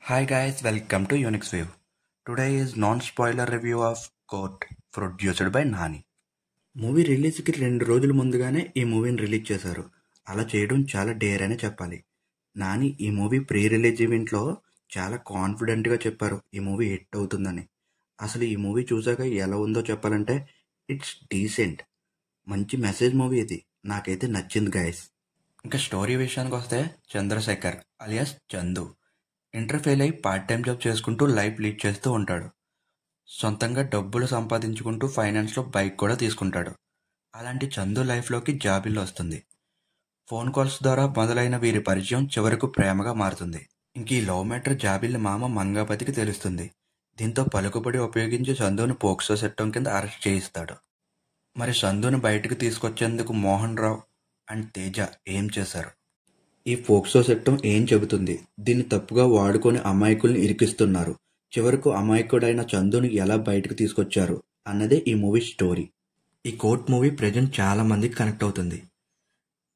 Hi guys, welcome to Unix View. Today is non-spoiler review of Court produced by Nani. Movie రిలీజ్కి 2 రోజుల ముందుగానే ఈ మూవీని release చేశారు. అలా చేయడం చాలా డేర్ అనే చెప్పాలి. నాని ఈ మూవీ ప్రీ రిలీజ్ ఈవెంట్లో చాలా కాన్ఫిడెంట్గా చెప్పారు ఈ మూవీ హిట్ అవుతుందని. అసలు ఈ మూవీ చూసాక ఎలా ఉందో చెప్పాలంటే ఇట్స్ డీసెంట్, మంచి మెసేజ్ మూవీ ఇది. నాకైతే నచ్చింది గైస్. ఇంకా స్టోరీ విషయానికి వస్తే Chandrashekar alias Chandu inter fail అయి పార్ట్ టైం జాబ్ చేసుకుంటూ లైఫ్ లీడ్ చేస్తూ ఉంటాడు. సొంతంగా డబ్బులు సంపాదించుకుంటూ ఫైనాన్స్లో బైక్ కూడా తీసుకుంటాడు. అలాంటి చందు లైఫ్లోకి జాబిల్ వస్తుంది. ఫోన్ కాల్స్ ద్వారా మొదలైన వీరి పరిచయం చివరకు ప్రేమగా మారుతుంది. ఇంక ఈ లవ్ మ్యాటర్ జాబిల్ మామ మంగాపతికి తెలుస్తుంది. దీంతో పలుకుబడి ఉపయోగించి చందుని పోక్సో చట్టం కింద అరెస్ట్ చేయిస్తాడు. మరి చందుని బయటకు తీసుకొచ్చేందుకు మోహన్ రావు అండ్ తేజ ఏం చేశారు? ఈ ఫోక్సో చట్టం ఏం చెబుతుంది? దీన్ని తప్పుగా వాడుకొని అమాయకుల్ని ఇరికిస్తున్నారు. చివరకు అమాయకుడైన చందుని ఎలా బయటకు తీసుకొచ్చారు అన్నదే ఈ మూవీ స్టోరీ. ఈ కోర్ట్ మూవీ ప్రజెంట్ చాలా మందికి కనెక్ట్ అవుతుంది.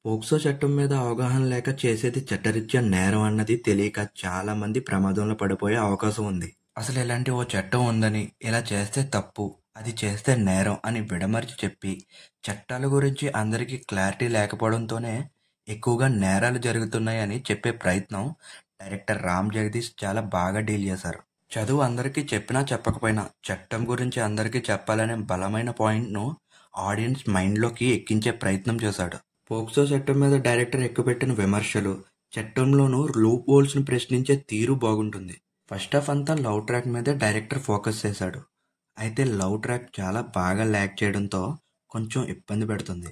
పోక్సో చట్టం మీద అవగాహన లేక చేసేది చట్టరీత్యా నేరం అన్నది తెలియక చాలా మంది ప్రమాదంలో పడిపోయే అవకాశం ఉంది. అసలు ఇలాంటి ఓ చట్టం ఉందని, ఇలా చేస్తే తప్పు, అది చేస్తే నేరం అని విడమర్చి చెప్పి చట్టాల గురించి అందరికీ క్లారిటీ లేకపోవడంతోనే ఎక్కువగా నేరాలు జరుగుతున్నాయని చెప్పే ప్రయత్నం డైరెక్టర్ రామ్ జగదీష్ చాలా బాగా డీల్ చేశారు. చదువు అందరికీ చెప్పినా చెప్పకపోయినా చట్టం గురించి అందరికీ చెప్పాలనే బలమైన పాయింట్ను ఆడియన్స్ మైండ్లోకి ఎక్కించే ప్రయత్నం చేశాడు. పోక్సో చట్టం మీద డైరెక్టర్ ఎక్కుపెట్టిన విమర్శలు, చట్టంలోనూ లూప్ హోల్స్ను ప్రశ్నించే తీరు బాగుంటుంది. ఫస్ట్ హాఫ్ అంతా లవ్ ట్రాక్ మీదే డైరెక్టర్ ఫోకస్ చేశాడు. అయితే లవ్ ట్రాక్ చాలా బాగా ల్యాక్ చేయడంతో కొంచెం ఇబ్బంది పెడుతుంది.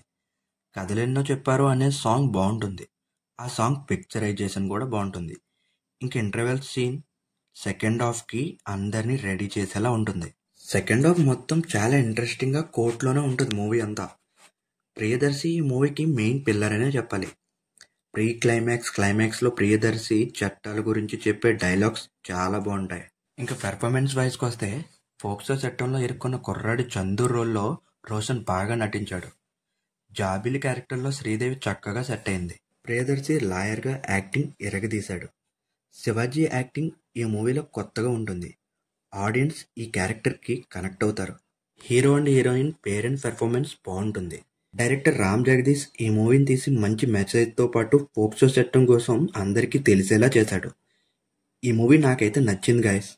కథలెన్నో చెప్పారు అనే సాంగ్ బాగుంటుంది. ఆ సాంగ్ పిక్చరైజేషన్ కూడా బాగుంటుంది. ఇంక ఇంటర్వెల్ సీన్ సెకండ్ హాఫ్కి అందరినీ రెడీ చేసేలా ఉంటుంది. సెకండ్ హాఫ్ మొత్తం చాలా ఇంట్రెస్టింగ్గా కోర్టులోనే ఉంటుంది మూవీ అంతా. ప్రియదర్శి ఈ మూవీకి మెయిన్ పిల్లర్ అనే చెప్పాలి. ప్రీ క్లైమాక్స్లో ప్రియదర్శి చట్టాల గురించి చెప్పే డైలాగ్స్ చాలా బాగుంటాయి. ఇంకా పెర్ఫార్మెన్స్ వైజ్కి వస్తే ఫోక్సో చట్టంలో ఇరుక్కున్న కుర్రాడి చందు రోల్లో రోషన్ బాగా నటించాడు. జాబిలి క్యారెక్టర్లో శ్రీదేవి చక్కగా సెట్ అయింది. ప్రియదర్శి లాయర్గా యాక్టింగ్ ఎరగదీశాడు. శివాజీ యాక్టింగ్ ఈ మూవీలో కొత్తగా ఉంటుంది. ఆడియన్స్ ఈ క్యారెక్టర్కి కనెక్ట్ అవుతారు. Hero and heroine parent performance బాగుంటుంది. డైరెక్టర్ రామ్ జగదీష్ ఈ మూవీని తీసి మంచి మెసేజ్తో పాటు పోక్సో చట్టం కోసం అందరికీ తెలిసేలా చేశాడు. ఈ మూవీ నాకైతే నచ్చింది గైస్.